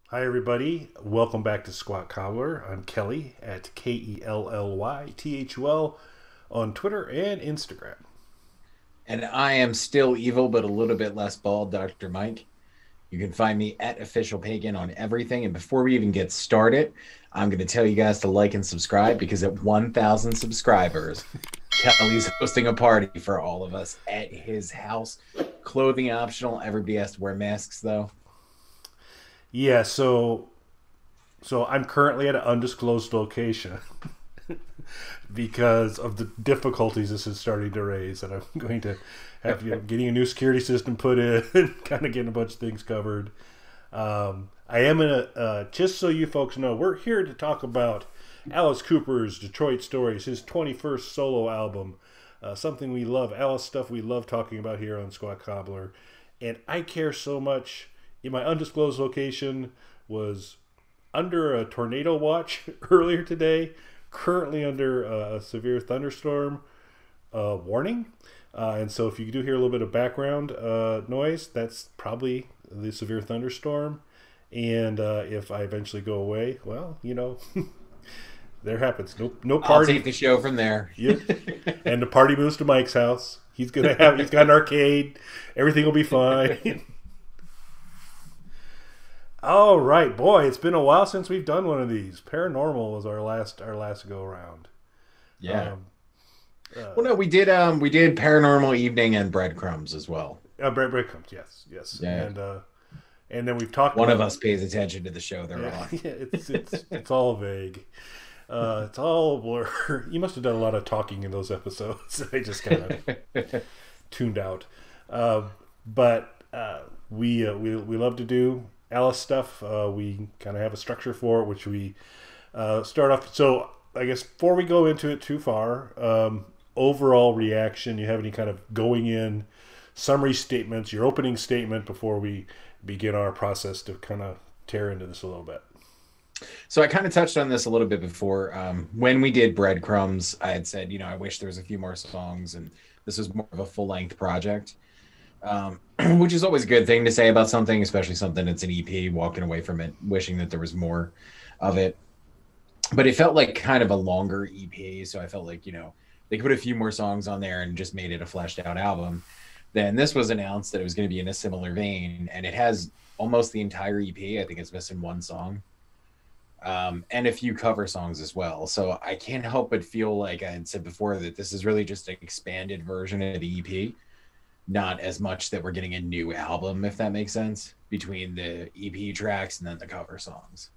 Hi, everybody. Welcome back to Squat Cobbler. I'm Kelly at KELLYTHUL on Twitter and Instagram. And I am still evil, but a little bit less bald, Dr. Mike. You can find me at Official Pagan on everything. And before we even get started, I'm going to tell you guys to like and subscribe because at 1,000 subscribers, Kelly's hosting a party for all of us at his house. Clothing optional. Everybody has to wear masks, though. Yeah, so I'm currently at an undisclosed location because of the difficulties this is starting to raise, and I'm going to have getting a new security system put in, kind of getting a bunch of things covered. I am in a just so you folks know, we're here to talk about Alice Cooper's Detroit Stories, his 21st solo album. Something we love, Alice stuff we love talking about here on Squat Cobbler. And I care so much. In my undisclosed location was under a tornado watch earlier today, currently under a severe thunderstorm warning. And so if you do hear a little bit of background noise, that's probably the severe thunderstorm. And if I eventually go away, well, there happens. No I'll party. take the show from there. Yep. And the party moves to Mike's house. He's got an arcade. Everything will be fine. All right, boy, it's been a while since we've done one of these. Paranormal was our last go around. Yeah. Um, Well, no, we did Paranormal Evening and Breadcrumbs as well. breadcrumbs, yes, Yeah. and then we've talked One of about us pays attention to the show they're yeah, on. yeah, it's all vague. It's all blur. You must have done a lot of talking in those episodes. I just kind of tuned out. But we love to do Alice stuff. We kind of have a structure for it, which we start off. So I guess before we go into it too far, overall reaction. You have any kind of going in summary statements? Your opening statement before we begin our process to kind of tear into this a little bit. So I kind of touched on this a little bit before. When we did Breadcrumbs, I had said, I wish there was a few more songs, and this was more of a full length project, which is always a good thing to say about something, especially something that's an EP. Walking away from it, wishing that there was more of it, but it felt like kind of a longer EP. So I felt like they could put a few more songs on there and just made it a fleshed out album. Then this was announced that it was going to be in a similar vein, and it has almost the entire EP. I think it's missing one song, and a few cover songs as well. So I can't help but feel like I had said before that this is really just an expanded version of the EP, not as much that we're getting a new album, if that makes sense, between the EP tracks and then the cover songs.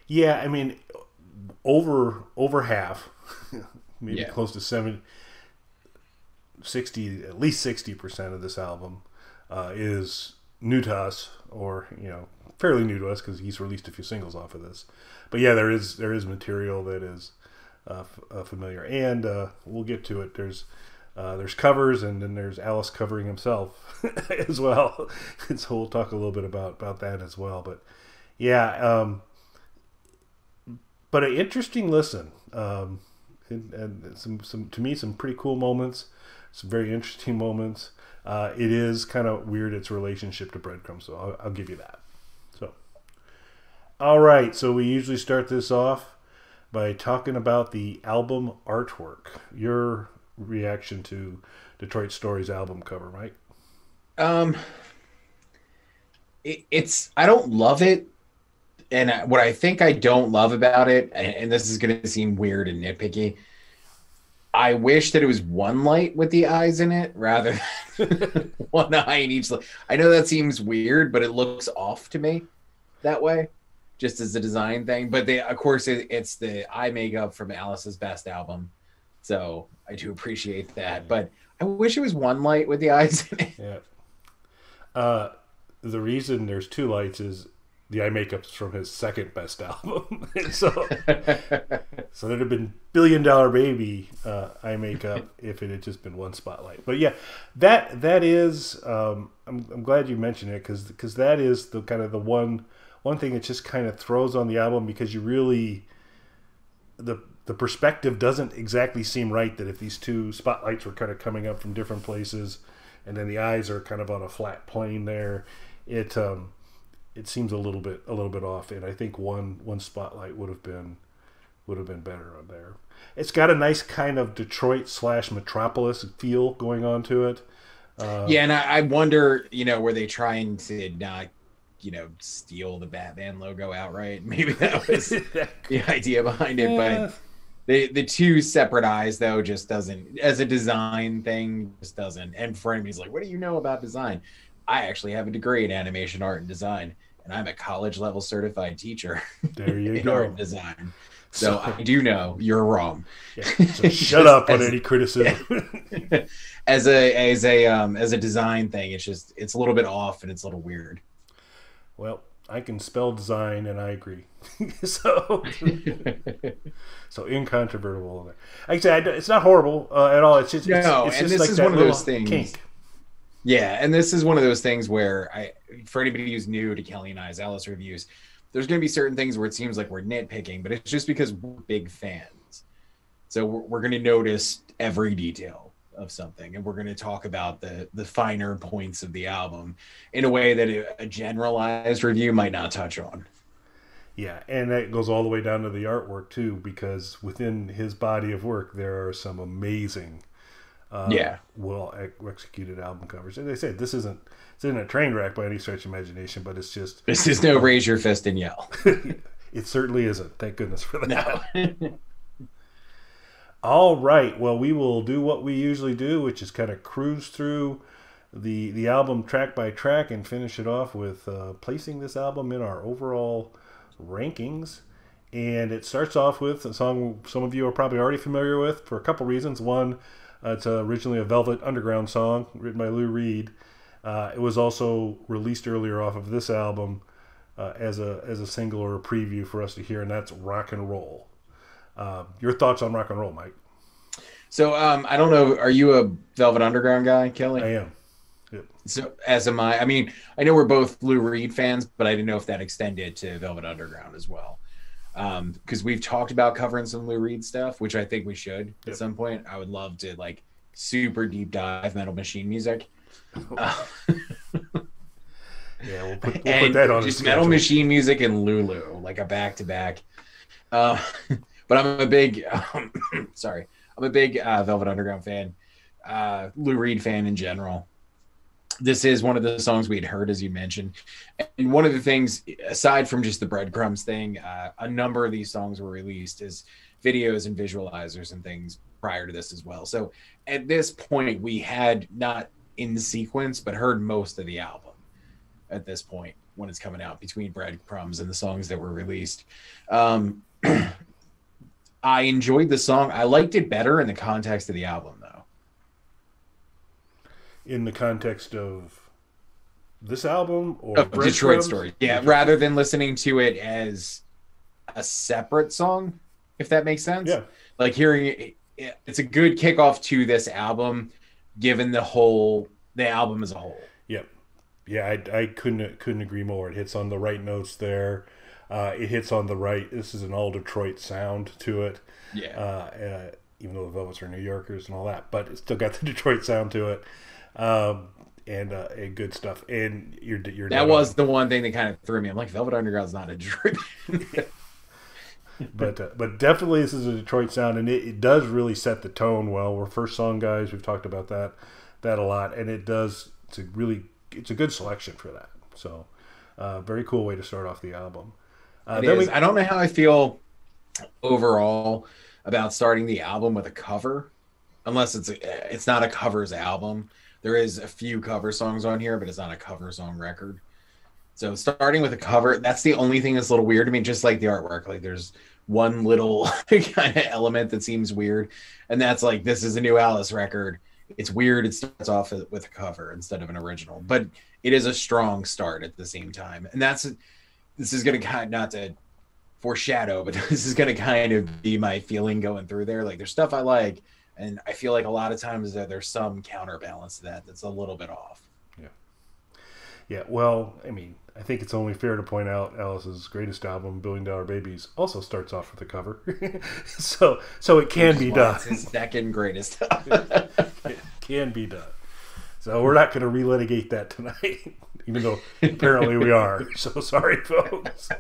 Yeah, I mean, over half, maybe Yeah. close to 60, at least 60% of this album is new to us, or fairly new to us because he's released a few singles off of this. But yeah, there is material that is familiar, and we'll get to it. There's covers, and then there's Alice covering himself as well. And so we'll talk a little bit about that as well. But yeah, but an interesting listen, and some to me some pretty cool moments, some very interesting moments. It is kind of weird its relationship to Breadcrumbs, so I'll give you that. So, all right, so we usually start this off by talking about the album artwork. Your reaction to Detroit Stories album cover, Mike? Um, it's I don't love it, and what I think I don't love about it, and this is going to seem weird and nitpicky. I wish that it was one light with the eyes in it rather than one eye in each. I know that seems weird, but it looks off to me that way, just as a design thing. But of course, it's the eye makeup from Alice's best album, so I do appreciate that. But I wish it was one light with the eyes in it. Yeah. Uh, the reason there's two lights is the eye makeup's from his second best album. So there'd have been $1 billion Baby eye makeup if it had just been one spotlight. But yeah, that is I'm glad you mentioned it because that is the kind of the one thing that just kind of throws on the album because you really the perspective doesn't exactly seem right, that if these two spotlights were kind of coming up from different places and then the eyes are kind of on a flat plane there, it it seems a little bit off, and I think one spotlight would have been better on there. It's got a nice kind of Detroit / Metropolis feel going on to it. Yeah, and I wonder, were they trying to not, steal the Batman logo outright? Maybe that was the idea behind it. But the two separate eyes, though, just doesn't, as a design thing, just doesn't. And for him, he's like, what do you know about design? I actually have a degree in animation art and design, and I'm a college level certified teacher there you in go. art and design. So I do know you're wrong. Yeah, so shut up on any criticism. As a design thing, it's a little bit off and it's a little weird. Well, I can spell design, and I agree. so incontrovertible. Like I said, it's not horrible at all. It's just it's and just this like is that one of those things. Kink. Yeah, and this is one of those things where for anybody who's new to Kelly and I's Alice reviews, there's going to be certain things where it seems like we're nitpicking, but it's just because we're big fans. So we're going to notice every detail of something, and we're going to talk about the finer points of the album in a way that a generalized review might not touch on. Yeah, and that goes all the way down to the artwork too, because within his body of work there are some amazing, well executed album covers. And they say this isn't a train wreck by any stretch of imagination, but it's just this is no raise your fist and yell. It certainly isn't. Thank goodness for that. No. All right. Well, we will do what we usually do, which is kind of cruise through the album track by track and finish it off with placing this album in our overall rankings. And it starts off with a song some of you are probably already familiar with for a couple reasons. One, it's originally a Velvet Underground song written by Lou Reed. It was also released earlier off of this album as a single or a preview for us to hear, and that's Rock and Roll. Your thoughts on Rock and Roll, Mike? So I don't know. Are you a Velvet Underground guy, Kelly? I am. Yep. So as am I. I mean, I know we're both Lou Reed fans, but I didn't know if that extended to Velvet Underground as well. Because we've talked about covering some Lou Reed stuff, which I think we should at some point. I would love to super deep dive Metal Machine music. Yeah, we'll put that on just Metal Machine music and Lulu, like a back to back. But I'm a big, I'm a big Velvet Underground fan, Lou Reed fan in general. This is one of the songs we had heard, as you mentioned. And one of the things, aside from just the breadcrumbs thing, a number of these songs were released as videos and visualizers and things prior to this as well. So at this point, we had not in sequence, but heard most of the album at this point when it's coming out between breadcrumbs and the songs that were released. I enjoyed the song. I liked it better in the context of the album, though. In the context of this album or Detroit Story. Yeah, rather than listening to it as a separate song, if that makes sense. Yeah. Like hearing it, it's a good kickoff to this album, given the album as a whole. Yep. Yeah, I couldn't agree more. It hits on the right notes there. It hits on the right. This is an all Detroit sound to it. Yeah. Even though the Velvets are New Yorkers and all that, but it's still got the Detroit sound to it. And good stuff. And that was the one thing that kind of threw me. I'm like, Velvet Underground's not a Detroit. But definitely this is a Detroit sound, and it does really set the tone well. We're first song guys. We've talked about that a lot, and it does. It's a good selection for that. So very cool way to start off the album. I don't know how I feel overall about starting the album with a cover, unless it's not a covers album. There is a few cover songs on here, but it's not a cover song record. So starting with a cover, that's the only thing that's a little weird to me, just like the artwork. Like there's one little kind of element that seems weird, and that's like, this is a new Alice record. It's weird. It starts off with a cover instead of an original, but it is a strong start at the same time. And this is going to kind of, not to foreshadow, but this is going to kind of be my feeling going through there. Like there's stuff I like, and I feel like a lot of times that there's some counterbalance to that that's a little bit off. Yeah. Yeah. Well, I mean, I think it's only fair to point out Alice's greatest album, $1 Billion Babies, also starts off with a cover. so it can be done. It's his second greatest. It can be done. So we're not going to relitigate that tonight, even though apparently we are. So sorry, folks.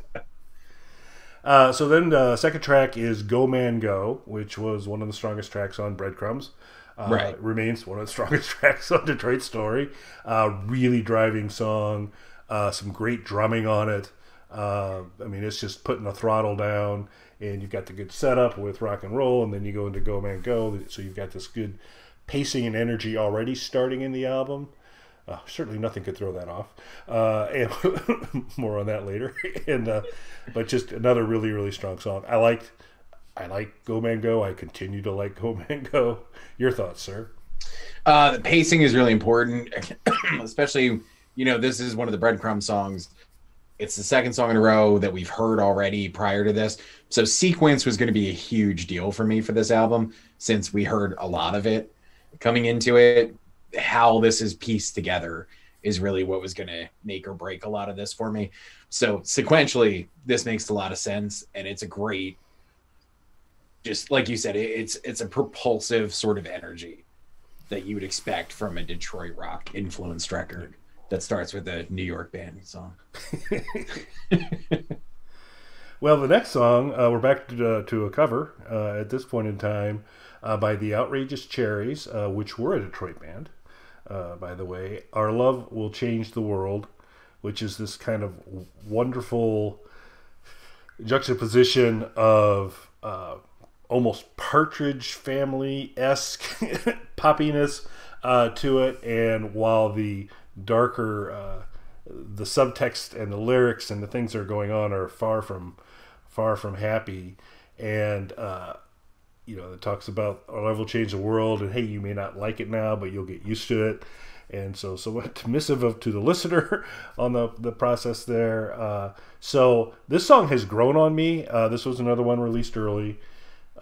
So then the second track is Go Man Go, which was one of the strongest tracks on Breadcrumbs. Right. Remains one of the strongest tracks on Detroit Story. Really driving song. Some great drumming on it. I mean, it's just putting the throttle down, and you've got the good setup with rock and roll, and then you go into Go Man Go. So you've got this good pacing and energy already starting in the album. Certainly nothing could throw that off. And more on that later. And but just another really, really strong song. I like Go Man Go. I continue to like Go Man Go. Your thoughts, sir? The pacing is really important, especially, this is one of the Breadcrumb songs. It's the second song in a row that we've heard already prior to this. So sequence was going to be a huge deal for me for this album, since we heard a lot of it coming into it. How this is pieced together is really what was going to make or break a lot of this for me. So sequentially, this makes a lot of sense, and it's a great, just like you said, it's a propulsive sort of energy that you would expect from a Detroit rock influenced record that starts with a New York band song. Well, the next song, we're back to a cover at this point in time by the Outrageous Cherries, which were a Detroit band, by the way. Our Love Will Change the World, which is this kind of wonderful juxtaposition of almost Partridge Family-esque poppiness to it, and while the darker the subtext and the lyrics and the things that are going on are far from happy. And it talks about our love will change the world, and hey, you may not like it now, but you'll get used to it. And so submissive to the listener on the process there. So this song has grown on me. This was another one released early,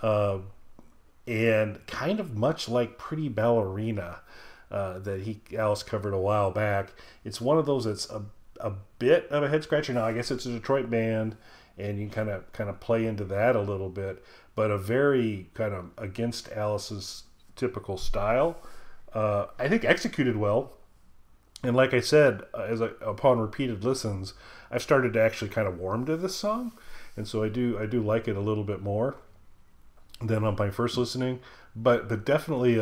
and kind of much like Pretty Ballerina that Alice covered a while back. It's one of those that's a bit of a head scratcher. Now I guess it's a Detroit band, and you can kind of play into that a little bit, but a very kind of against Alice's typical style. I think executed well, and like I said, upon repeated listens, I've started to actually kind of warm to this song, and so I do like it a little bit more than on my first listening. But definitely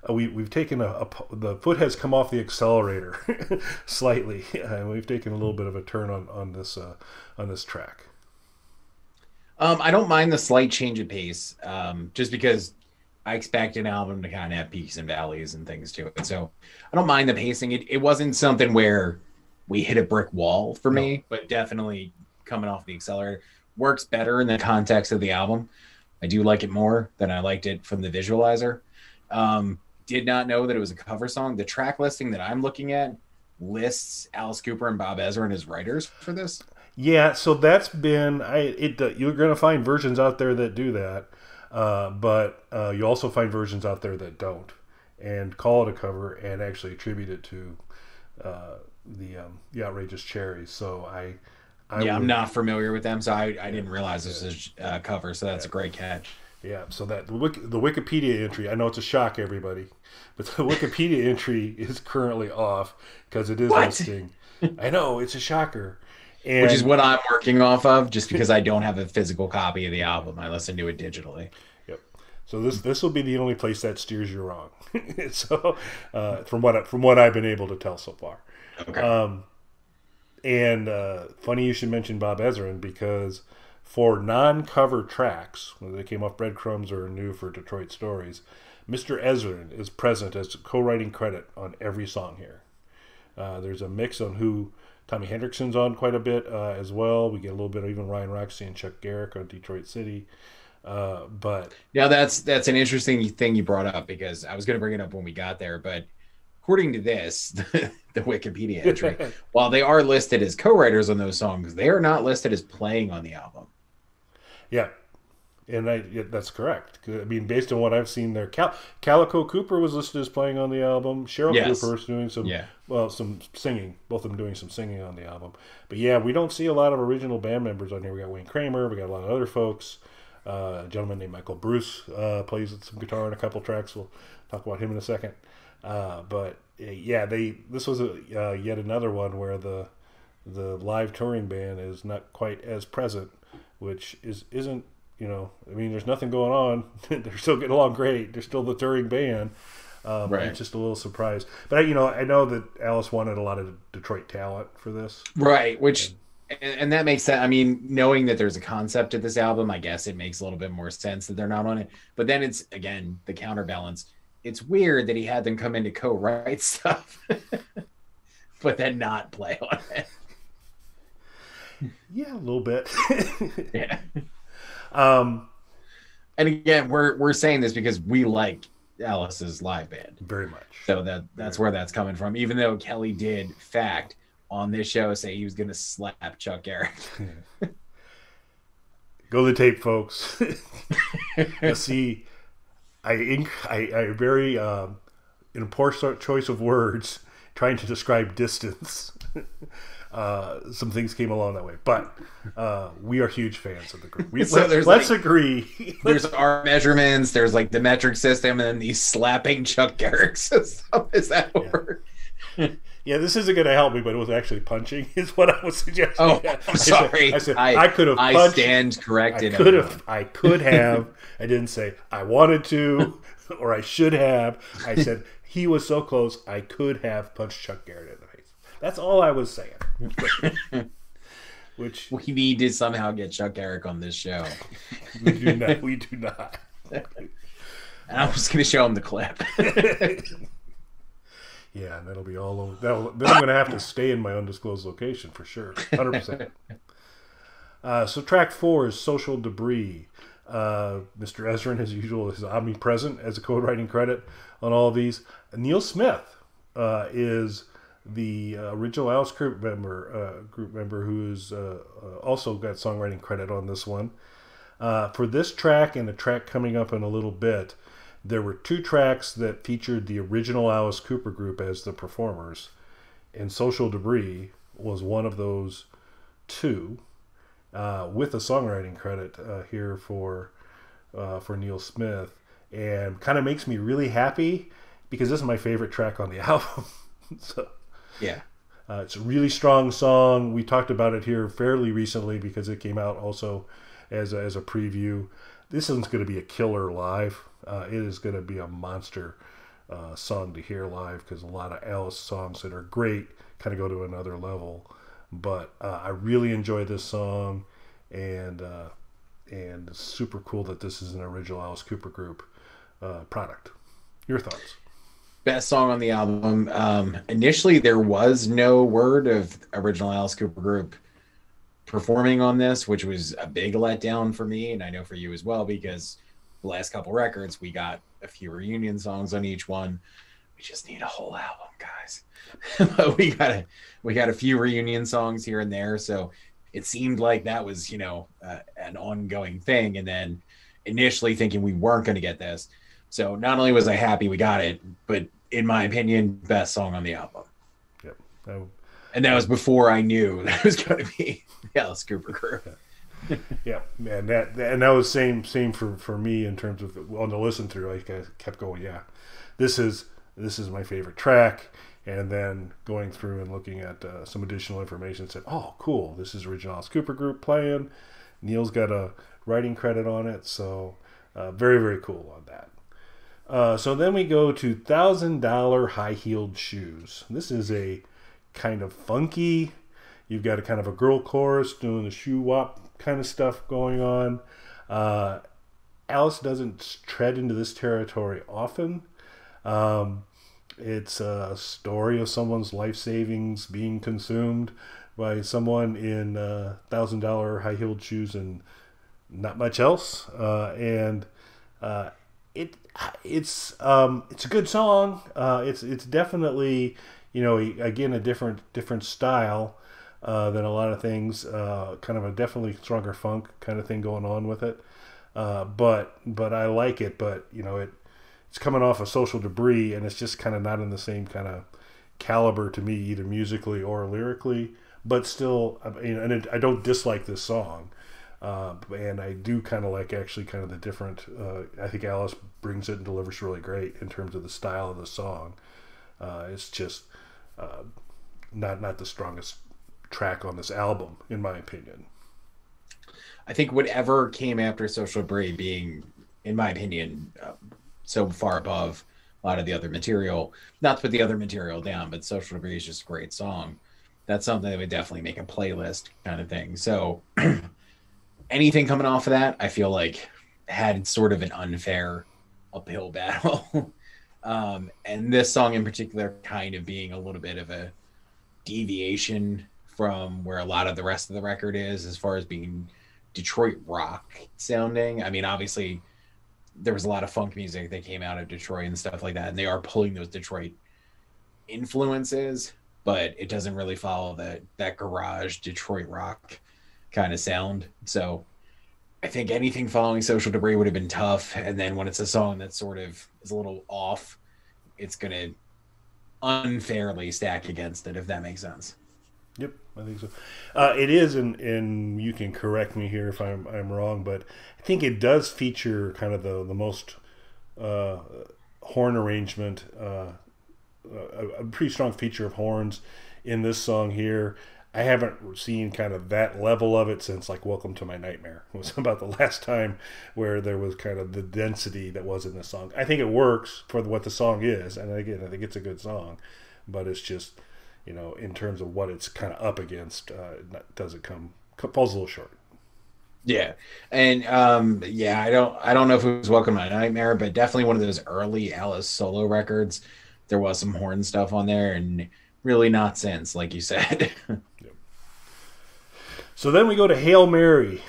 we've taken the foot has come off the accelerator slightly, and we've taken a little bit of a turn on this track. I don't mind the slight change of pace, just because I expect an album to kind of have peaks and valleys and things to it. So I don't mind the pacing. It wasn't something where we hit a brick wall for me, but definitely coming off the accelerator works better in the context of the album. I do like it more than I liked it from the visualizer. Did not know that it was a cover song. The track listing that I'm looking at lists Alice Cooper and Bob Ezrin as writers for this. Yeah, so that's been you're going to find versions out there that do that, but you also find versions out there that don't and call it a cover and actually attribute it to the Outrageous Cherries. So I'm not familiar with them, so I didn't realize this was a cover. So that's a great catch. Yeah, so that the Wikipedia entry, I know it's a shock, everybody, but the Wikipedia entry is currently off because it is listing. I know, it's a shocker. And, which is what I'm working off of, just because I don't have a physical copy of the album. I listen to it digitally. Yep. So this will be the only place that steers you wrong. So from what I've been able to tell so far. Okay. And funny you should mention Bob Ezrin, because for non-cover tracks, whether they came off Breadcrumbs or are new for Detroit Stories, Mr. Ezrin is present as co-writing credit on every song here. There's a mix on who Tommy Hendrickson's on quite a bit as well. We get a little bit of even Ryan Roxy and Chuck Garrick on Detroit City. But yeah, that's an interesting thing you brought up, because I was going to bring it up when we got there, but according to this, the Wikipedia entry, while they are listed as co-writers on those songs, they are not listed as playing on the album. Yeah, and that's correct. I mean, based on what I've seen there, Calico Cooper was listed as playing on the album. Cheryl Cooper is doing some singing. Both of them doing some singing on the album. But yeah, we don't see a lot of original band members on here. We got Wayne Kramer. We got a lot of other folks. A gentleman named Michael Bruce plays some guitar on a couple tracks. We'll talk about him in a second. But yeah, this was yet another one where the live touring band is not quite as present, which isn't, you know, I mean, there's nothing going on. They're still getting along great. They're still the touring band. Right. I'm just a little surprised, but you know, I know that Alice wanted a lot of Detroit talent for this, right? Which, and that makes sense. I mean, knowing that there's a concept to this album, I guess it makes a little bit more sense that they're not on it. But then it's again the counterbalance. It's weird that he had them come in to co-write stuff, but then not play on it. Yeah, a little bit. Yeah. And again, we're saying this because we like Alice's live band very much. So that's where that's coming from. Even though Kelly did, fact, on this show say he was going to slap Chuck Garric. Go to the tape, folks. See, I very in a poor choice of words trying to describe distance. Some things came along that way, but we are huge fans of the group. Let's agree. There's our measurements. There's like the metric system, and then the slapping Chuck Garric system. Is that over? Yeah, this isn't going to help me, but it was actually punching. Is what I was suggesting. Oh, I'm sorry. I could have. I stand corrected. I could have. I didn't say I wanted to, or I should have. I said he was so close. I could have punched Chuck Garric in the face. That's all I was saying. Which we need to somehow get Chuck Garric on this show. We do not. And I was going to show him the clip. Yeah, and that'll be all over. Then I'm going to have to stay in my undisclosed location for sure. 100%. So track 4 is Social Debris. Mr. Ezrin, as usual, is omnipresent as a co-writing credit on all of these. Neil Smith is the original Alice group member who's also got songwriting credit on this one. For this track and a track coming up in a little bit, there were 2 tracks that featured the original Alice Cooper group as the performers, and Social Debris was one of those 2, with a songwriting credit here for Neil Smith, and kind of makes me really happy because this is my favorite track on the album. So yeah, it's a really strong song. We talked about it here fairly recently because it came out also as a preview. This one's going to be a killer live. It is going to be a monster song to hear live because a lot of Alice songs that are great kind of go to another level. But I really enjoy this song, and it's super cool that this is an original Alice Cooper group product. Your thoughts? Best song on the album. Initially, there was no word of original Alice Cooper group performing on this, which was a big letdown for me, and I know for you as well, because the last couple records we got a few reunion songs on each one. We just need a whole album, guys. But we got a few reunion songs here and there, so it seemed like that was an ongoing thing. And then initially thinking we weren't going to get this, so not only was I happy we got it, but in my opinion, best song on the album. Yep. And that was before I knew that it was going to be the Alice Cooper group. Yeah, man, that was same for me in terms of on the listen through. I kept going, yeah, this is my favorite track, and then going through and looking at some additional information, said, oh, cool, this is original Alice Cooper group playing. Neil's got a writing credit on it, so very, very cool on that. So then we go to $1,000 High-Heeled Shoes. This is a kind of funky. You've got a kind of a girl chorus doing the shoe wop kind of stuff going on. Alice doesn't tread into this territory often. It's a story of someone's life savings being consumed by someone in $1,000 high-heeled shoes and not much else. It's a good song. It's definitely, again, a different style than a lot of things. Kind of a definitely stronger funk kind of thing going on with it. But I like it. But it's coming off of Social Debris, and it's just kind of not in the same kind of caliber to me, either musically or lyrically. But still, I don't dislike this song. And I do kind of like actually kind of the different. I think Alice brings it and delivers really great in terms of the style of the song. It's just not the strongest track on this album, in my opinion. I think whatever came after Social Debris being, in my opinion, so far above a lot of the other material, not to put the other material down, but Social Debris is just a great song. That's something that would definitely make a playlist kind of thing. So anything coming off of that, I feel like had sort of an unfair uphill battle. And this song in particular kind of being a little bit of a deviation from where a lot of the rest of the record is as far as being Detroit rock sounding. I mean, obviously there was a lot of funk music that came out of Detroit and stuff like that, and they are pulling those Detroit influences, but it doesn't really follow that garage Detroit rock kind of sound. So I think anything following Social Debris would have been tough. And then when it's a song that sort of is a little off, it's going to unfairly stack against it, if that makes sense. Yep, I think so. It is, and you can correct me here if I'm wrong, but I think it does feature kind of the most horn arrangement, a pretty strong feature of horns in this song here. I haven't seen kind of that level of it since like Welcome to My Nightmare. It was about the last time where there was kind of the density that was in the song. I think it works for what the song is, and again, I think it's a good song, but it's just, you know, in terms of what it's kind of up against, doesn't falls a little short. Yeah. And yeah, I don't know if it was Welcome to My Nightmare, but definitely one of those early Alice solo records. There was some horn stuff on there, and really not since, like you said. Yep. So then we go to Hail Mary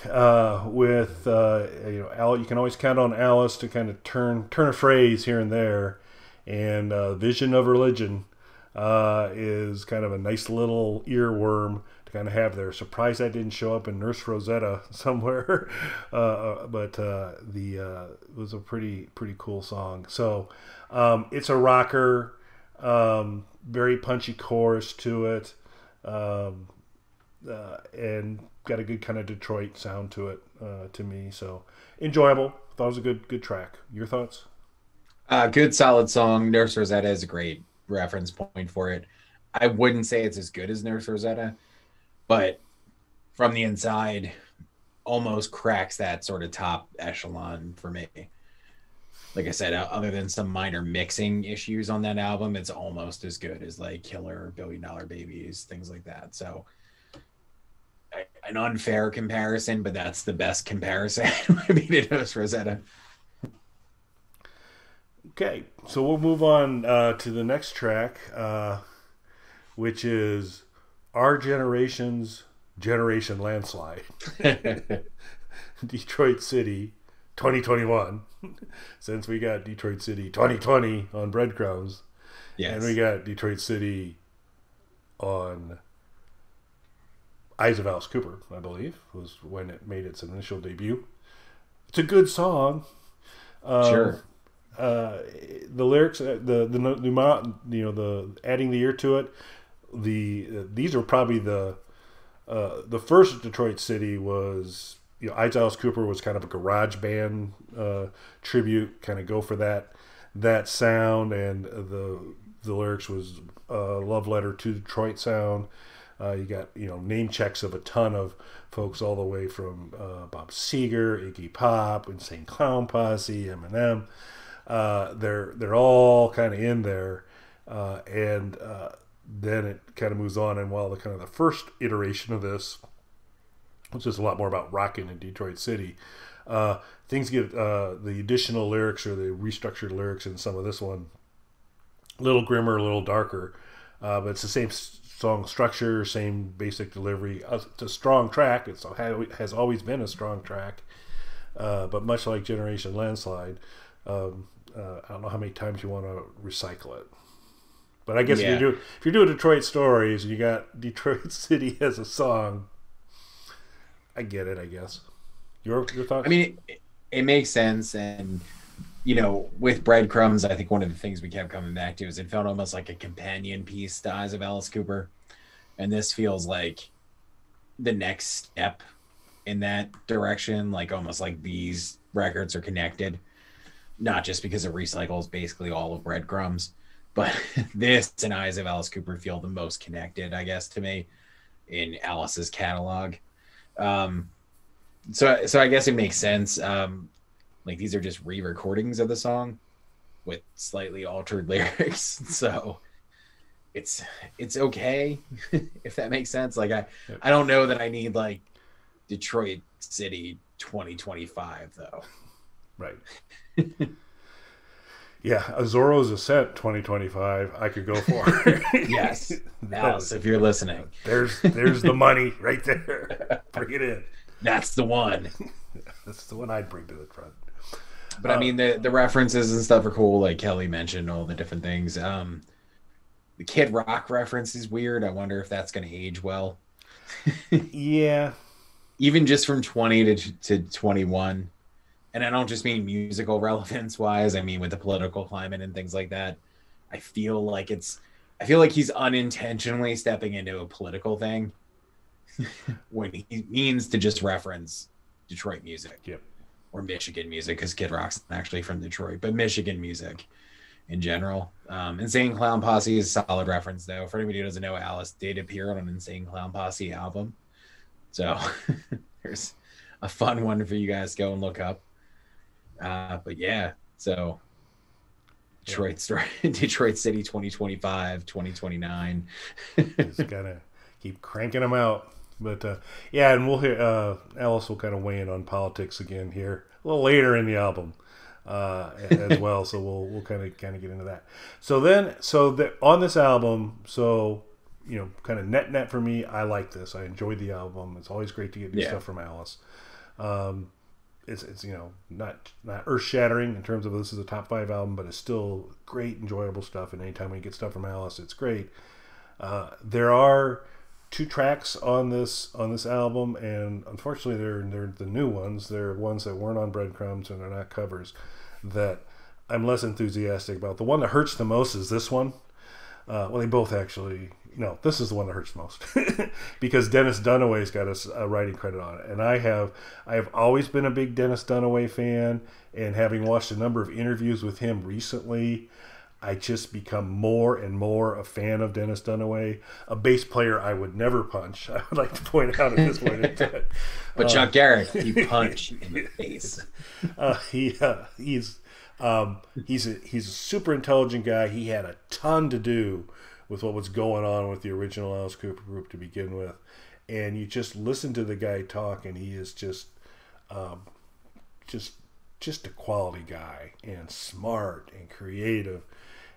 with you can always count on Alice to kind of turn a phrase here and there, and Vision of Religion is kind of a nice little earworm to kind of have there. Surprised that didn't show up in Nurse Rosetta somewhere, but it was a pretty cool song. So it's a rocker, very punchy chorus to it, and got a good kind of Detroit sound to it to me. So enjoyable. Thought it was a good track. Your thoughts? Good solid song. Nurse Rosetta is a great reference point for it. I wouldn't say it's as good as Nurse Rosetta, but from the inside almost cracks that sort of top echelon for me. Like I said, other than some minor mixing issues on that album, it's almost as good as like Killer, Billion Dollar Babies, things like that. So an unfair comparison, but that's the best comparison. I mean, it was Rosetta. Okay, so we'll move on to the next track, which is Our Generation's Generation Landslide. Detroit City 2021. Since we got Detroit City 2020 on Breadcrumbs. Yes. And we got Detroit City on Eyes of Alice Cooper, I believe, was when it made its initial debut. It's a good song. Sure. The lyrics, the adding the ear to it. These are probably the first Detroit City was, Eyes of Alice Cooper was kind of a garage band tribute, kind of go for that sound, and the lyrics was a love letter to Detroit sound. You got name checks of a ton of folks all the way from Bob Seger, Iggy Pop, Insane Clown Posse, Eminem. They're all kind of in there, and then it kind of moves on. And while the first iteration of this, which is a lot more about rocking in Detroit City, things get the additional lyrics or the restructured lyrics in some of this one a little grimmer, a little darker, but it's the same song structure, same basic delivery. It's a strong track. It has always been a strong track, but much like Generation Landslide, I don't know how many times you want to recycle it. But I guess if you're doing Detroit stories and you got Detroit City as a song, I get it, I guess. Your thoughts? I mean, it makes sense. And, with Breadcrumbs, I think one of the things we kept coming back to is it felt almost like a companion piece to Eyes of Alice Cooper. And this feels like the next step in that direction, like almost like these records are connected, not just because it recycles basically all of Breadcrumbs. But this and Eyes of Alice Cooper feel the most connected, I guess, to me in Alice's catalog. Um, so I guess it makes sense. Like these are just re-recordings of the song with slightly altered lyrics. So it's okay if that makes sense. Like I don't know that I need like Detroit City 2025 though. Right. Yeah, a Zorro's Ascent 2025 I could go for. Yes. Alice, if you're listening. There's the money right there. Bring it in. That's the one. That's the one I'd bring to the front. But I mean the references and stuff are cool, like Kelly mentioned all the different things. The Kid Rock reference is weird. I wonder if that's going to age well. Yeah. Even just from 20 to 21. And I don't just mean musical relevance wise. I mean with the political climate and things like that. I feel like he's unintentionally stepping into a political thing when he means to just reference Detroit music. Yep. Or Michigan music, because Kid Rock's actually from Detroit, but Michigan music in general. Insane Clown Posse is a solid reference, though. For anybody who doesn't know, Alice did appear on an Insane Clown Posse album. So there's a fun one for you guys to go and look up. But yeah, so Detroit City 2025, 2029. Just gotta keep cranking them out. But yeah, and we'll hear Alice will kind of weigh in on politics again here a little later in the album as well. So we'll kind of get into that. So on this album, so you know, kind of net for me, I like this. I enjoyed the album. It's always great to get new stuff from Alice. It's you know not earth shattering in terms of this is a top 5 album, but it's still great, enjoyable stuff. And anytime we get stuff from Alice, it's great. There are 2 tracks on this album, and unfortunately they're the new ones. They're ones that weren't on Breadcrumbs and they're not covers that I'm less enthusiastic about. The one that hurts the most is this one. Well, they both actually. No, this is the one that hurts the most because Dennis Dunaway's got a writing credit on it, and I have always been a big Dennis Dunaway fan, and having watched a number of interviews with him recently, I just become more and more a fan of Dennis Dunaway, a bass player I would never punch. I would like to point out at this point in time. But Chuck Garrett, you punch in the face. He's a super intelligent guy. He had a ton to do with what was going on with the original Alice Cooper group to begin with, and you just listen to the guy talk, and he is just a quality guy and smart and creative.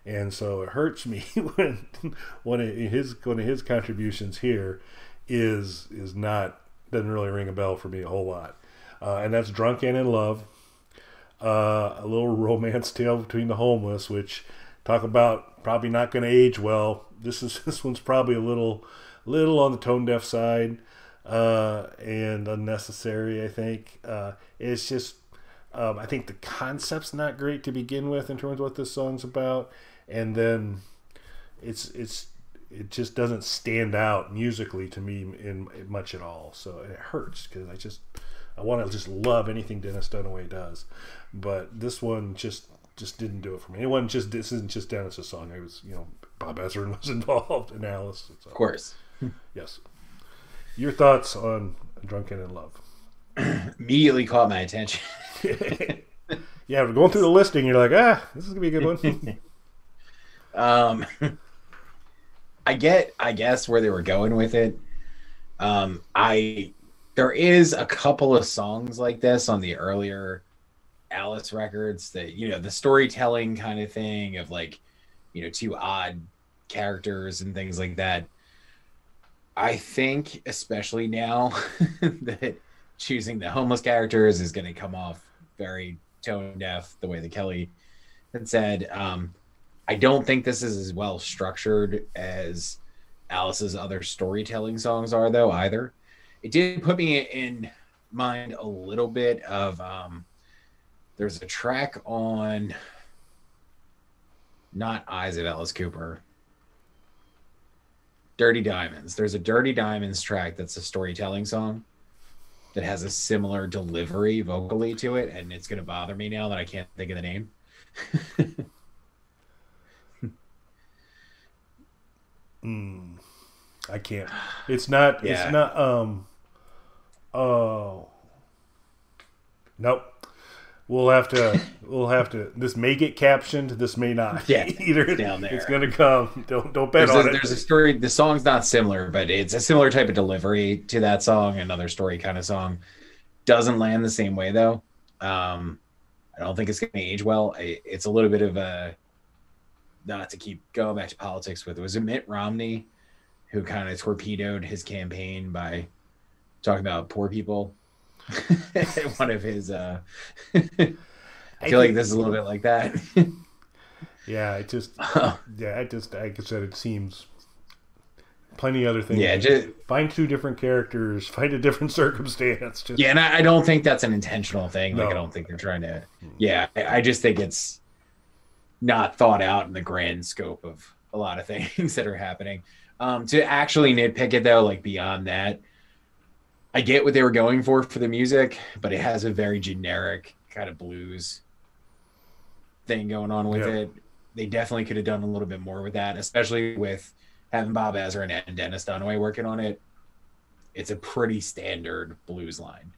And so it hurts me when one of his contributions here is not doesn't really ring a bell for me a whole lot, and that's Drunk and in Love, a little romance tale between the homeless, which talk about probably not going to age well. This one's probably a little on the tone deaf side and unnecessary. I think it's just I think the concept's not great to begin with in terms of what this song's about. And then it just doesn't stand out musically to me in much at all. So it hurts because I want to just love anything Dennis Dunaway does, but this one just didn't do it for me. This isn't just Dennis's song. It was Bob Ezrin was involved in Alice. So, of course. Yes. Your thoughts on Drunken in Love? Immediately caught my attention. Yeah, going through the listing, you're like, this is gonna be a good one. I guess where they were going with it. There is a couple of songs like this on the earlier Alice records that, the storytelling kind of thing of like, 2 odd characters and things like that. I think especially now that choosing the homeless characters is going to come off very tone deaf, the way that Kelly had said. I don't think this is as well structured as Alice's other storytelling songs are, though, either. It did put me in mind a little bit of there's a track on not Eyes of Alice Cooper, Dirty Diamonds. There's a Dirty Diamonds track that's a storytelling song that has a similar delivery vocally to it, and it's going to bother me now that I can't think of the name. I can't. It's not. Yeah. It's not. Oh. Nope. We'll have to. We'll have to. This may get captioned. This may not. Yeah, Either down there. it's gonna come. Don't bet on it. There's a story. The song's not similar, but it's a similar type of delivery to that song. Another story kind of song. Doesn't land the same way though. I don't think it's going to age well. It's a little bit of a, not to keep going back to politics with, was it Mitt Romney who kind of torpedoed his campaign by talking about poor people? One of his, I feel like this is a little bit like that. Yeah, it just, like I said, it seems plenty other things. Yeah, just find two different characters, find a different circumstance. Just, yeah, and I don't think that's an intentional thing. Like, No. I don't think they're trying to. Yeah, I just think it's not thought out in the grand scope of a lot of things that are happening. To actually nitpick it though, like beyond that, I get what they were going for the music, but it has a very generic kind of blues thing going on with it. They definitely could have done a little bit more with that, especially with having Bob Ezrin and Dennis Dunaway working on it. It's a pretty standard blues line,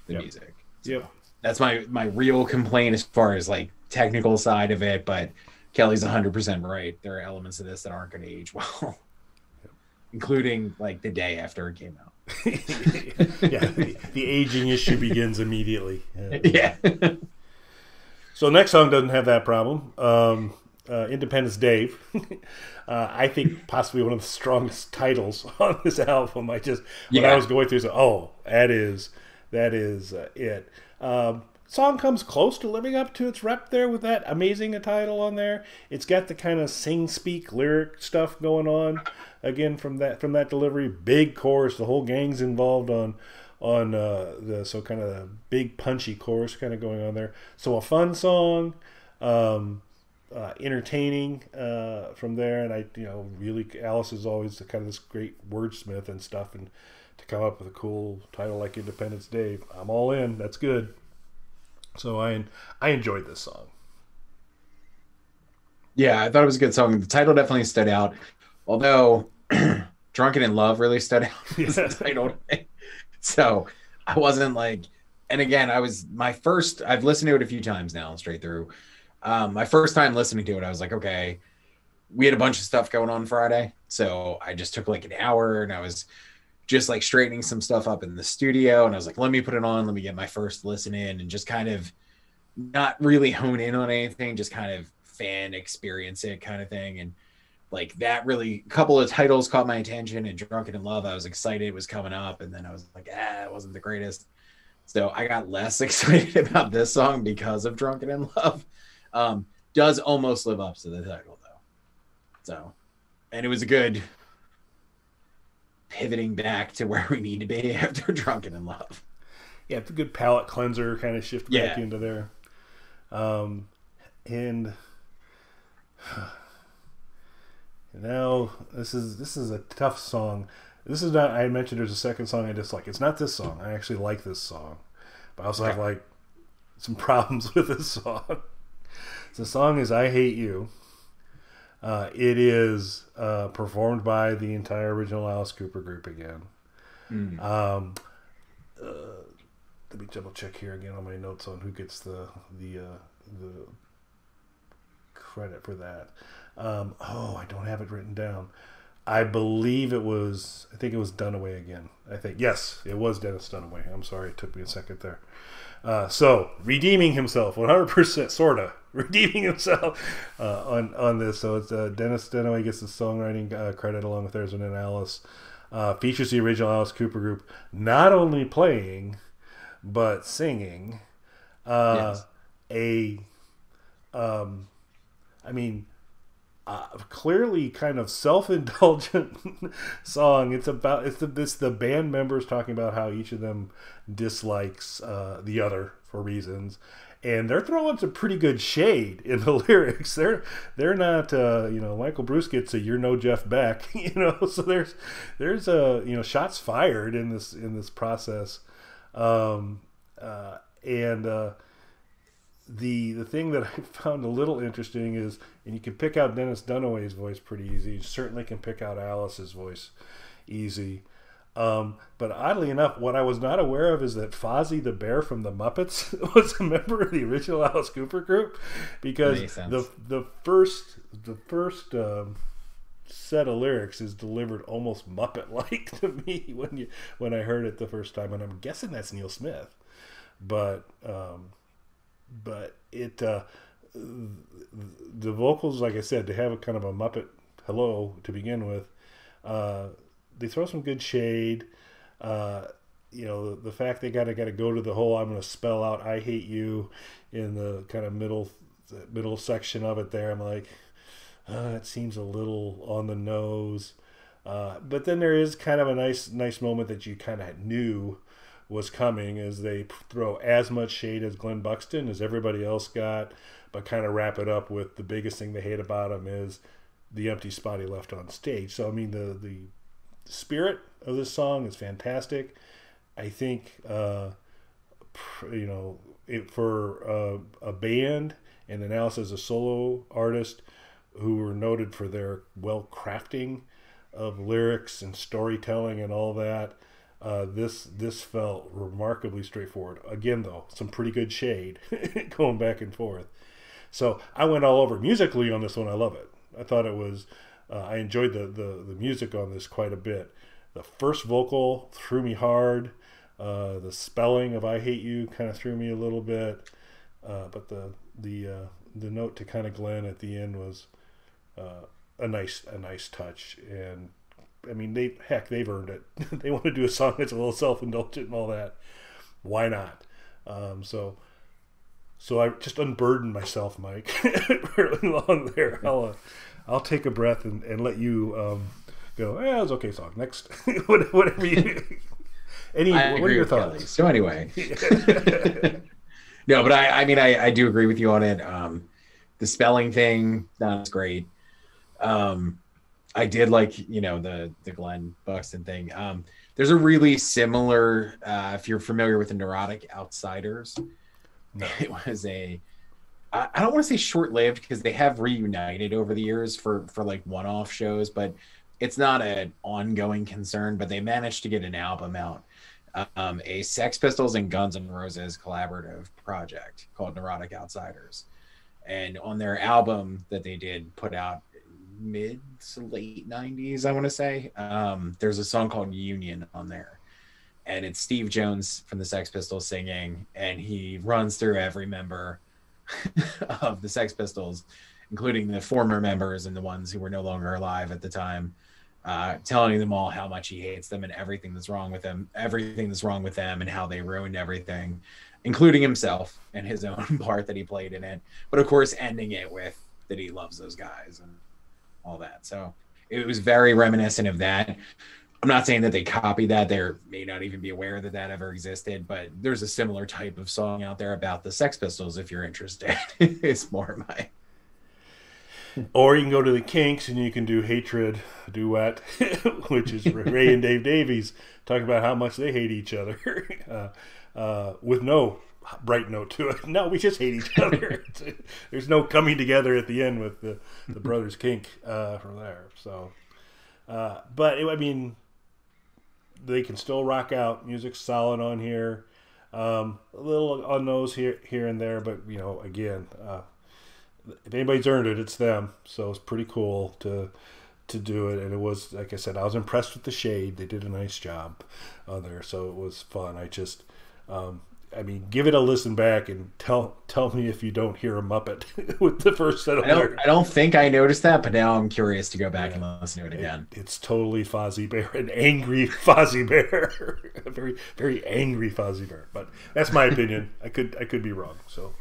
the music. So that's my real complaint as far as like technical side of it, but Kelly's 100% right. There are elements of this that aren't going to age well, including like the day after it came out. the aging issue begins immediately. Yeah. So next song doesn't have that problem. Independence Dave. I think possibly one of the strongest titles on this album. I was going through, that is it. Song comes close to living up to its rep there with that amazing a title on there. It's got the kind of sing-speak lyric stuff going on again from that delivery. Big chorus, the whole gang's involved on the kind of the big punchy chorus kind of going on there. So a fun song. Entertaining from there, and really Alice is always kind of this great wordsmith and stuff, and to come up with a cool title like Independence Day, I'm all in. That's good. So I enjoyed this song. Yeah, I thought it was a good song. The title definitely stood out, although Drunken in Love really stood out as the title. So I wasn't like, and again, I've listened to it a few times now straight through. My first time listening to it, I was like, okay, we had a bunch of stuff going on Friday. So I just took like an hour and I was just like straightening some stuff up in the studio. And I was like, let me put it on. Let me get my first listen in and just kind of not really hone in on anything, just kind of fan experience it kind of thing. And like that really, a couple of titles caught my attention, and Drunken in Love, I was excited it was coming up. And then I was like, it wasn't the greatest. So I got less excited about this song because of Drunken in Love. Does almost live up to the title though. So, and it was a good pivoting back to where we need to be after Drunken in Love. Yeah, it's a good palate cleanser kind of shift back into there. And now this is a tough song. This is not, I mentioned there's a second song I dislike. It's not this song. I actually like this song, but I also have like some problems with this song. The song is I Hate You. It is performed by the entire original Alice Cooper group again. Let me double check here again on my notes on who gets the credit for that. I don't have it written down. I think it was Dunaway again. Yes, it was Dennis Dunaway. I'm sorry, it took me a second there. So redeeming himself 100%, sorta redeeming himself on this. So it's Dennis Dunaway gets the songwriting credit along with Ezrin and Alice. Features the original Alice Cooper group not only playing but singing. Clearly kind of self-indulgent song. It's the band members talking about how each of them dislikes the other for reasons, and they're throwing some pretty good shade in the lyrics. They're not Michael Bruce gets a "You're no Jeff Beck," so there's shots fired in this process, and the thing that I found a little interesting is, and you can pick out Dennis Dunaway's voice pretty easy. You certainly can pick out Alice's voice easy. But oddly enough, what I was not aware of is that Fozzie the Bear from the Muppets was a member of the original Alice Cooper group, because the first set of lyrics is delivered almost Muppet-like to me when I heard it the first time, and I'm guessing that's Neil Smith, but it the vocals, like I said, to have a kind of a Muppet hello to begin with. They throw some good shade. The fact they gotta go to the whole, I'm gonna spell out "I hate you" in the kind of middle section of it there. I'm like, it seems a little on the nose. But then there is kind of a nice moment that you kind of knew was coming, as they throw as much shade as Glenn Buxton as everybody else got, but kind of wrap it up with the biggest thing they hate about him is the empty spot he left on stage. So I mean, the spirit of this song is fantastic. I think for a band, and then Alice as a solo artist who were noted for their crafting of lyrics and storytelling and all that, this felt remarkably straightforward. Again, though, some pretty good shade going back and forth. So I went all over musically on this one. I love it. I thought it was. I enjoyed the music on this quite a bit. The first vocal threw me hard. The spelling of "I hate you" kind of threw me a little bit. But the note to kind of Glenn at the end was a nice touch. And I mean, they've earned it. They want to do a song that's a little self-indulgent and all that. Why not? So I just unburdened myself, Mike, fairly long there. I'll take a breath and let you go. It was okay song. Next, whatever you. What are your thoughts? Kelly. So anyway, no, but I do agree with you on it. The spelling thing, that's great. I did like the Glenn Buxton thing. There's a really similar. If you're familiar with the Neurotic Outsiders, no. It was I don't want to say short-lived, because they have reunited over the years for like one-off shows, but it's not an ongoing concern. But they managed to get an album out, a Sex Pistols and Guns N' Roses collaborative project called Neurotic Outsiders. And on their album that they did put out mid to late 90s, I want to say, there's a song called Union on there. And it's Steve Jones from the Sex Pistols singing, and he runs through every member of the Sex Pistols, including the former members and the ones who were no longer alive at the time, telling them all how much he hates them and everything that's wrong with them, and how they ruined everything, including himself and his own part that he played in it. But of course, ending it with that he loves those guys and all that. So it was very reminiscent of that. I'm not saying that they copied that. They may not even be aware that ever existed, but there's a similar type of song out there about the Sex Pistols if you're interested. It's more my... Or you can go to the Kinks and you can do Hatred Duet, which is Ray and Dave Davies talking about how much they hate each other, with no bright note to it. No, we just hate each other. There's no coming together at the end with the brothers Kink from there. So, but I mean, they can still rock out. Music's solid on here. A little on nose here and there, but again, if anybody's earned it, it's them. So it's pretty cool to do it. And it was, like I said, I was impressed with the shade. They did a nice job on there, so it was fun. I just, give it a listen back and tell me if you don't hear a Muppet with the first set of lyrics. I don't think I noticed that, but now I'm curious to go back and listen to it again. It's totally Fozzie Bear, an angry Fozzie Bear, a very, very angry Fozzie Bear. But that's my opinion. I could be wrong. So,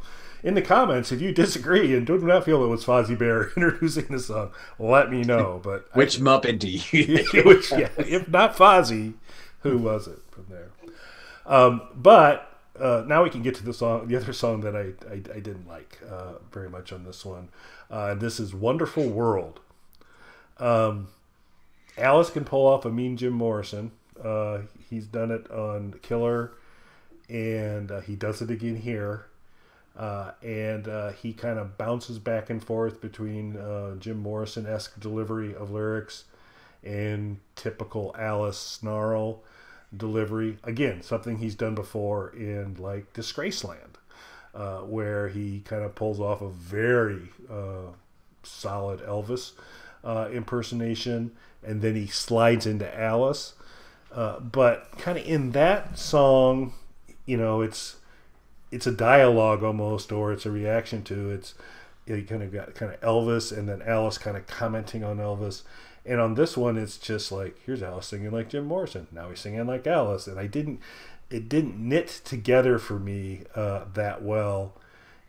in the comments, if you disagree and do not feel it was Fozzie Bear introducing the song, let me know. But which Muppet do you think? If not Fozzie, who was it from there? But now we can get to the other song that I didn't like very much on this one. This is Wonderful World. Alice can pull off a mean Jim Morrison. He's done it on Killer, and he does it again here. and he kind of bounces back and forth between Jim Morrison-esque delivery of lyrics and typical Alice snarl delivery. Again, something he's done before in like Disgraceland, where he kind of pulls off a very solid Elvis impersonation, and then he slides into Alice. But kind of in that song, it's a dialogue almost, or it's a reaction to you kind of got kind of Elvis and then Alice kind of commenting on Elvis. And on this one, it's just like, here's Alice singing like Jim Morrison. Now he's singing like Alice. And it didn't knit together for me that well.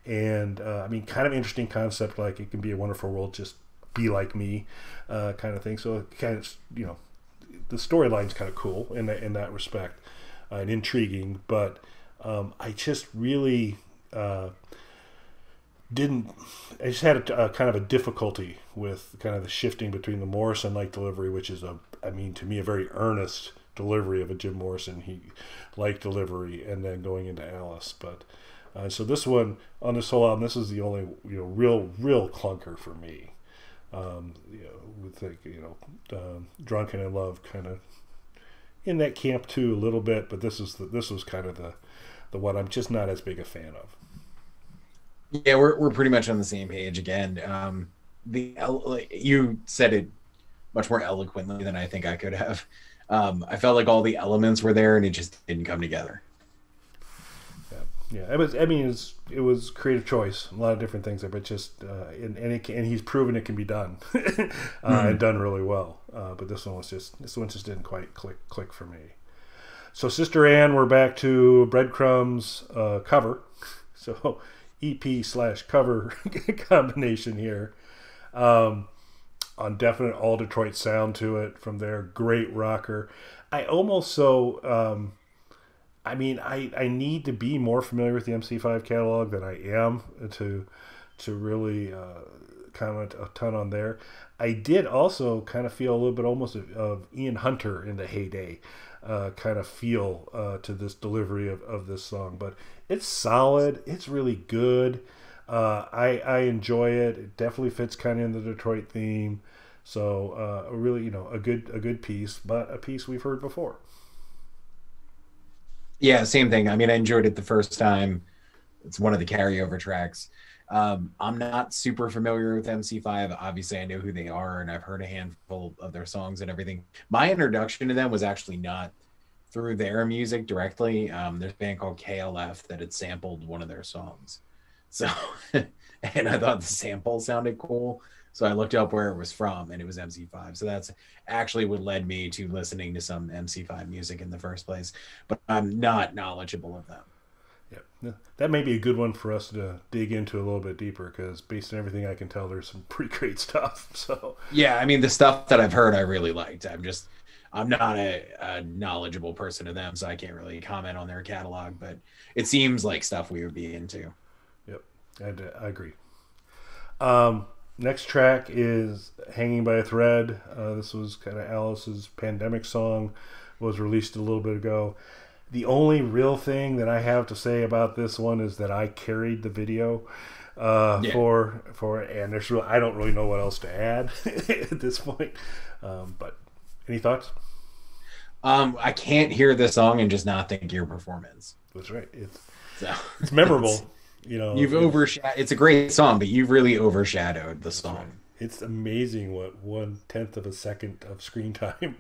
And I mean, kind of interesting concept, like it can be a wonderful world, just be like me, kind of thing. So it kind of, the storyline's kind of cool in that respect, and intriguing. But I just really I just had a kind of a difficulty with kind of the shifting between the Morrison-like delivery, which is to me, a very earnest delivery of a Jim Morrison-like delivery, and then going into Alice. But so this one, on this whole album, this is the only real clunker for me. With Drunken in Love kind of in that camp too a little bit, but this was kind of the one I'm just not as big a fan of. Yeah, we're pretty much on the same page again. You said it much more eloquently than I think I could have. I felt like all the elements were there, and it just didn't come together. Yeah, it was. I mean, it was creative choice, a lot of different things there, but just and he's proven it can be done, and done really well. But this one just didn't quite click for me. So Sister Ann, we're back to Breadcrumbs cover. So EP/cover combination here. On definite all Detroit sound to it from there. Great rocker. I need to be more familiar with the MC5 catalog than I am to really comment a ton on there. I did also kind of feel a little bit almost of Ian Hunter in the heyday kind of feel to this delivery of this song. But it's solid. It's really good. I enjoy it. It definitely fits kind of in the Detroit theme. So really, a good piece, but a piece we've heard before. Yeah, same thing. I mean, I enjoyed it the first time. It's one of the carryover tracks. I'm not super familiar with MC5. Obviously, I know who they are, and I've heard a handful of their songs and everything. My introduction to them was actually not through their music directly. There's a band called KLF that had sampled one of their songs. So, and I thought the sample sounded cool. So I looked up where it was from, and it was MC5. So that's actually what led me to listening to some MC5 music in the first place. But I'm not knowledgeable of them. Yeah, that may be a good one for us to dig into a little bit deeper, because based on everything I can tell, there's some pretty great stuff. So yeah, I mean, the stuff that I've heard, I really liked. I'm not a knowledgeable person to them, so I can't really comment on their catalog. But it seems like stuff we would be into. Yep, I agree. Next track is Hanging by a Thread. This was kind of Alice's Pandemic song, was released a little bit ago. The only real thing that I have to say about this one is that I carried the video for it, and I don't really know what else to add at this point. But any thoughts? I can't hear this song and just not think your performance. That's right. It's memorable. You've overshadowed. It's a great song, but you've really overshadowed the song. Right. It's amazing what 1/10 of a second of screen time,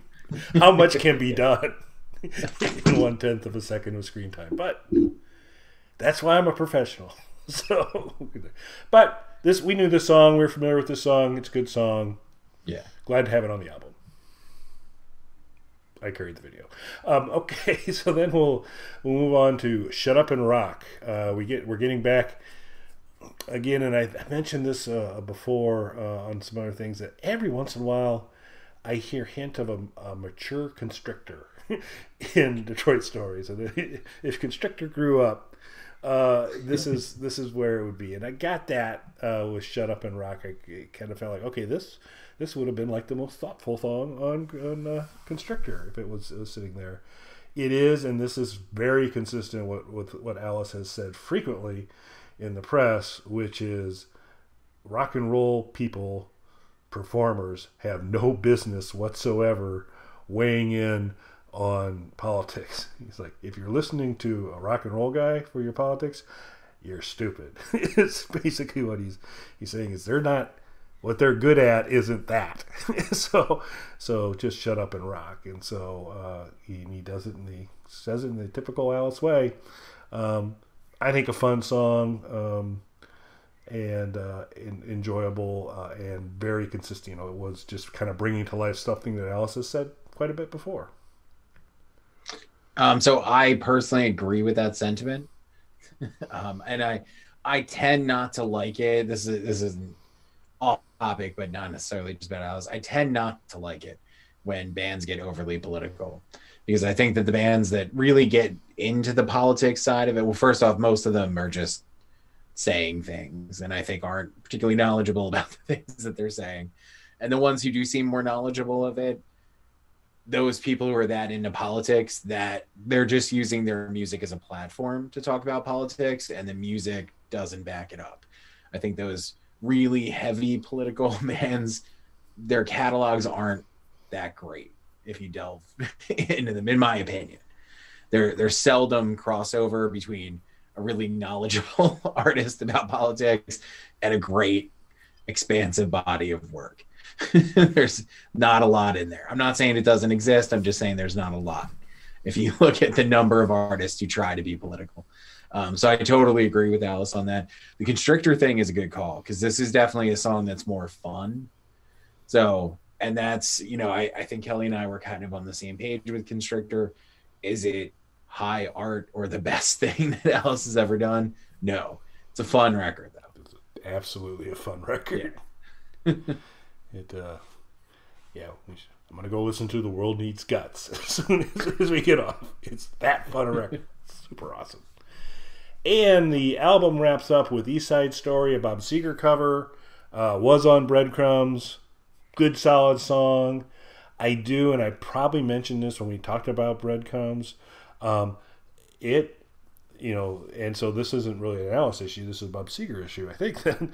how much can be done in 1/10 of a second of screen time. But that's why I'm a professional. So, but we knew this song. We're familiar with this song. It's a good song. Yeah, glad to have it on the album. I carried the video. Okay, so then we'll move on to Shut Up and Rock. We're getting back again, and I mentioned this before on some other things, that every once in a while I hear hint of a mature Constrictor in Detroit stories. And if Constrictor grew up, this is where it would be. And I got that with Shut Up and Rock. I kind of felt like, okay, this would have been like the most thoughtful song on Constrictor if it was sitting there. It is, and this is very consistent with what Alice has said frequently, in the press, which is rock and roll people, performers, have no business whatsoever weighing in on politics. He's like, if you're listening to a rock and roll guy for your politics, you're stupid. It's basically what he's saying, is they're not, what they're good at isn't that. so just shut up and rock. And so he does it, and he says it in the typical Alice way. I think a fun song, and enjoyable, and very consistent. It was just kind of bringing to life something that Alice has said quite a bit before. So I personally agree with that sentiment. And I tend not to like it. This is an off topic, but not necessarily just about Alice. I tend not to like it when bands get overly political, because I think that the bands that really get into the politics side of it, well, first off, most of them are just saying things, and I think aren't particularly knowledgeable about the things that they're saying. And the ones who do seem more knowledgeable of it, those people who are that into politics, that they're just using their music as a platform to talk about politics, and the music doesn't back it up. I think those really heavy political bands, their catalogs aren't that great if you delve into them, in my opinion. They're seldom crossover between a really knowledgeable artist about politics and a great expansive body of work. There's not a lot in there. I'm not saying it doesn't exist. I'm just saying there's not a lot if you look at the number of artists who try to be political. So I totally agree with Alice on that. The Constrictor thing is a good call, because this is definitely a song that's more fun. So, and that's, I think Kelly and I were kind of on the same page with Constrictor. Is it high art or the best thing that Alice has ever done? No. It's a fun record, though. It's absolutely a fun record. Yeah. I'm gonna go listen to The World Needs Guts as soon as we get off. It's that fun a record. It's super awesome. And the album wraps up with East Side Story, a Bob Seger cover. Was on Breadcrumbs. Good solid song. And I probably mentioned this when we talked about Breadcrumbs. And so this isn't really an Alice issue. This is a Bob Seger issue. I think that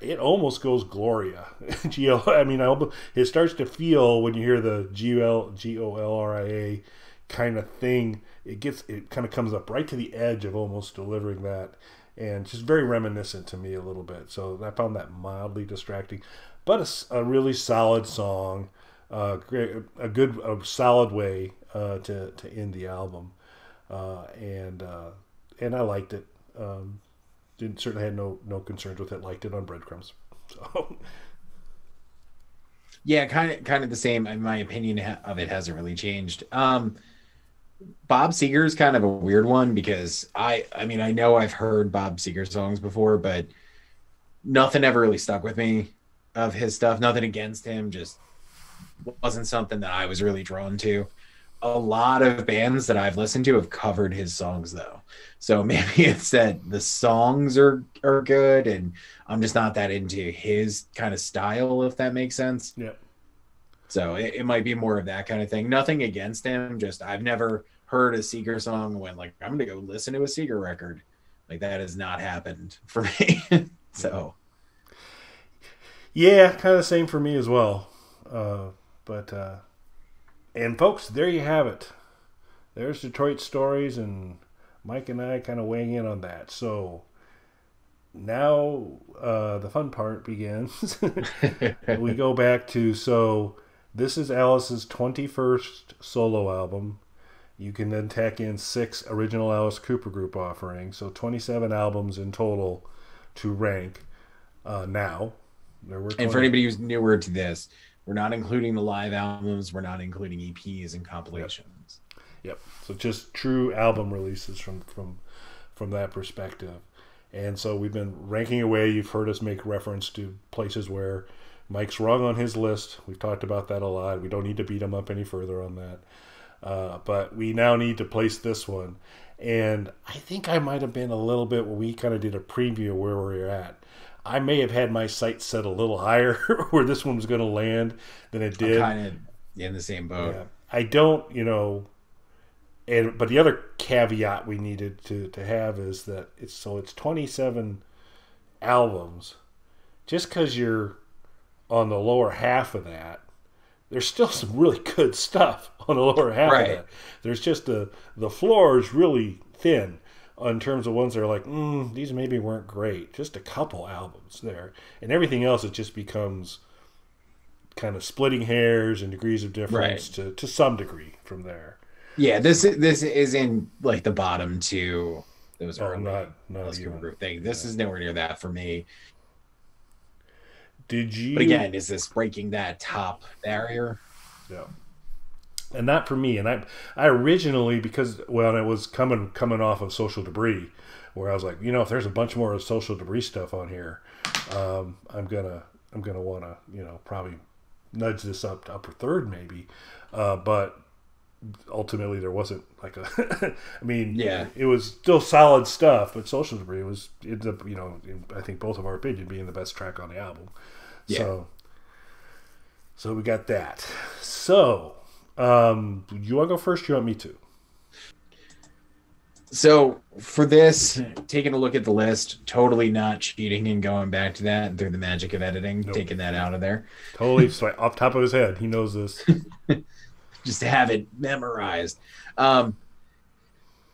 it almost goes Gloria. It starts to feel, when you hear the Golria kind of thing, it kind of comes up right to the edge of almost delivering that, and just very reminiscent to me a little bit. So I found that mildly distracting, but a really solid song, a solid way to end the album, and I liked it. Certainly had no concerns with it. Liked it on Breadcrumbs. So yeah, kind of the same. In my opinion of it hasn't really changed. Bob Seger is kind of a weird one, because I know I've heard Bob Seger songs before, but nothing ever really stuck with me of his stuff. Nothing against him, just wasn't something that I was really drawn to. A lot of bands that I've listened to have covered his songs, though. So maybe it's that the songs are good, and I'm just not that into his kind of style, if that makes sense. Yep. So it might be more of that kind of thing. Nothing against him. Just I've never heard a Seeger song and went like, I'm going to go listen to a Seeger record. Like, that has not happened for me. So. Yeah, kind of the same for me as well. And folks, there you have it. There's Detroit Stories, and Mike and I kind of weighing in on that. So now the fun part begins. We go back to, this is Alice's 21st solo album. You can then tack in 6 original Alice Cooper Group offerings, so 27 albums in total to rank now. And for anybody who's newer to this, we're not including the live albums. We're not including EPs and compilations. Yep. So just true album releases from that perspective. And so we've been ranking away. You've heard us make reference to places where Mike's wrong on his list. We've talked about that a lot. We don't need to beat him up any further on that. But we now need to place this one. And I think I might have been a little bit when we kind of did a preview of where we're at. I may have had my sights set a little higher where this one was going to land than it did. I'm kind of in the same boat. Yeah. I don't, And but the other caveat we needed to have is that it's 27 albums. Just because you're on the lower half of that, there's still some really good stuff on the lower half of Right. that. There's just the floor is really thin in terms of ones that are like, these maybe weren't great. Just a couple albums there, and everything else it just becomes kind of splitting hairs and degrees of Right. difference to some degree from there. Yeah, this is in like the bottom two, those Oh, early not Alice Cooper even. group thing. This Yeah. is nowhere near that for me. Did But you? again, is this breaking that top barrier? Yeah. And not for me. And I originally because when I was coming off of Social Debris, where I was like, if there's a bunch more of Social Debris stuff on here, I'm gonna want to probably nudge this up to upper third maybe, but ultimately there wasn't like a. I mean, Yeah. it was still solid stuff, but Social Debris was ended up I think both of our opinion being the best track on the album. Yeah. So we got that. So, you want to go first? You want me to? So for this, taking a look at the list, totally not cheating and going back to that through the magic of editing, Nope. taking that out of there. Totally off top of his head. He knows this. Just to have it memorized. Um,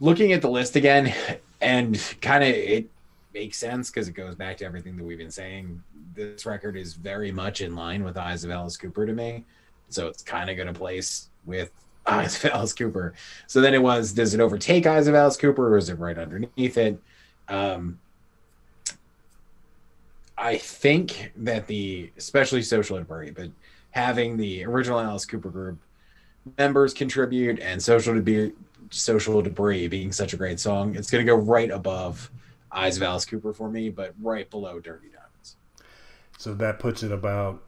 Looking at the list again, and kind of it makes sense because it goes back to everything that we've been saying. This record is very much in line with Eyes of Alice Cooper to me, so it's kind of going to place with Eyes of Alice Cooper. So then does it overtake Eyes of Alice Cooper, or is it right underneath it? Um, I think that especially Social Debris, but having the original Alice Cooper group members contribute and Social Debris being such a great song, it's going to go right above Eyes of Alice Cooper for me, but right below Dirty Diamonds. So that puts it about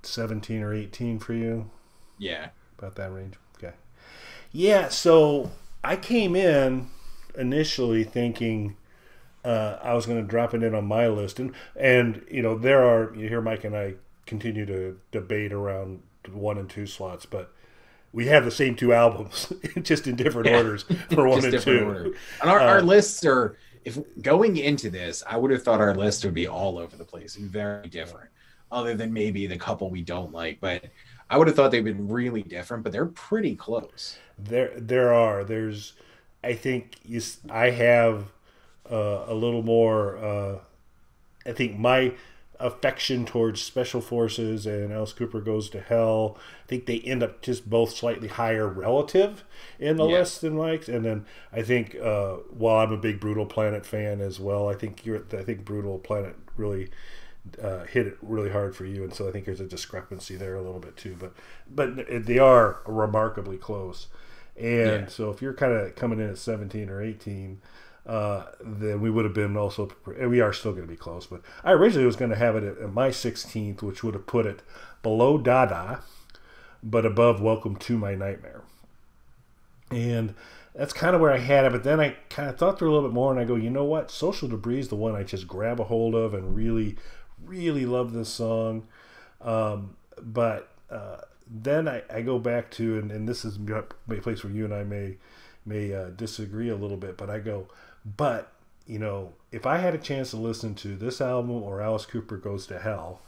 17 or 18 for you. Yeah. About that range. Okay. Yeah. So I came in initially thinking I was going to drop it in on my list, and you hear Mike and I continue to debate around 1 and 2 slots, but we have the same 2 albums, just in different orders for 1 and 2. Order. And our lists are, if going into this, I would have thought our list would be all over the place and very different, other than maybe the couple we don't like. But I would have thought they've been really different, but they're pretty close. There's, I think I have a little more. I think my affection towards Special Forces and Alice Cooper Goes to Hell, I think they end up just both slightly higher relative in the list than Mike's. And then I think while I'm a big Brutal Planet fan as well, I think Brutal Planet really hit it really hard for you, and so I think there's a discrepancy there a little bit too. But they are remarkably close, and so if you're kind of coming in at 17 or 18. Then we would have been also. We are still going to be close, but I originally was going to have it at my 16th, which would have put it below DaDa, but above Welcome to My Nightmare. And that's kind of where I had it. But then I kind of thought through a little bit more, and I go, you know what? Social Debris is the one I just grab a hold of and really, really love this song. But then I go back to, and this is a place where you and I may disagree a little bit, but I go, but if I had a chance to listen to this album or Alice Cooper Goes to Hell,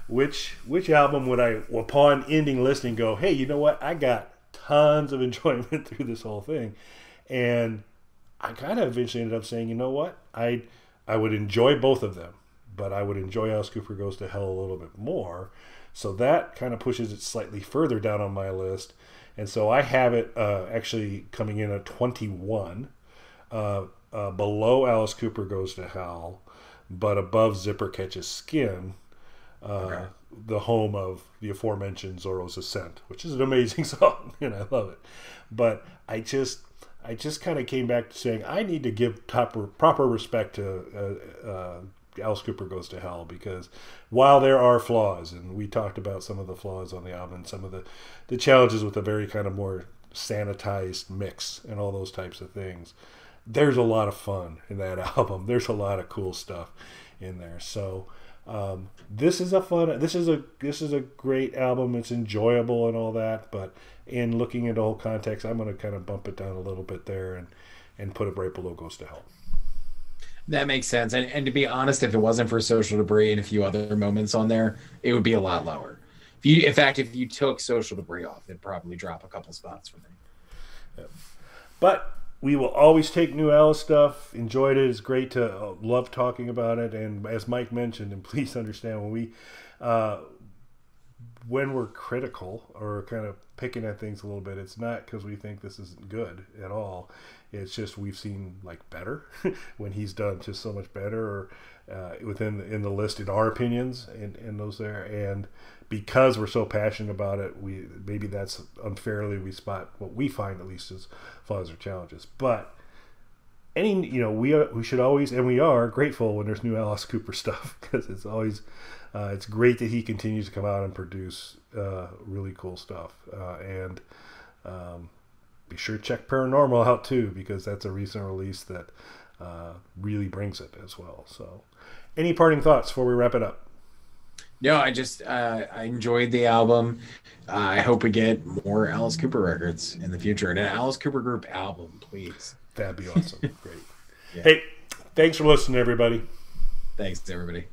which album would I, upon ending listening, go, hey, you know what? I got tons of enjoyment through this whole thing, and I kind of eventually ended up saying, you know what? I would enjoy both of them, but I would enjoy Alice Cooper Goes to Hell a little bit more. So that kind of pushes it slightly further down on my list. And so I have it actually coming in at 21, below Alice Cooper Goes to Hell, but above Zipper Catches Skin, the home of the aforementioned Zorro's Ascent, which is an amazing song, and I love it. But I just kind of came back to saying I need to give proper respect to Alice Cooper Goes to Hell, because while there are flaws, and we talked about some of the flaws on the album and some of the challenges with a very kind of more sanitized mix and all those types of things, there's a lot of fun in that album. There's a lot of cool stuff in there. So This is a great album. It's enjoyable and all that, but in looking at the whole context, I'm going to kind of bump it down a little bit there and put it right below Goes to Hell. That makes sense. And to be honest, if it wasn't for Social Debris and a few other moments on there, it would be a lot lower. In fact, if you took Social Debris off, it'd probably drop a couple spots for me. Yeah. But we will always take new Alice stuff. Enjoyed it. It's great to love talking about it. And as Mike mentioned, and please understand when we're critical or kind of picking at things a little bit, it's not because we think this isn't good at all. It's just we've seen like better when he's done just so much better, or in the list in our opinions in those there. And because we're so passionate about it, maybe that's unfairly we spot what we find at least as flaws or challenges. But we should always, and we are grateful when there's new Alice Cooper stuff, because it's always it's great that he continues to come out and produce really cool stuff. And be sure to check Paranormal out too, because that's a recent release that really brings it as well. So, any parting thoughts before we wrap it up? No, I enjoyed the album. I hope we get more Alice Cooper records in the future, and an Alice Cooper Group album, please. That'd be awesome. Great. Yeah. Hey, thanks for listening, everybody. Thanks, everybody.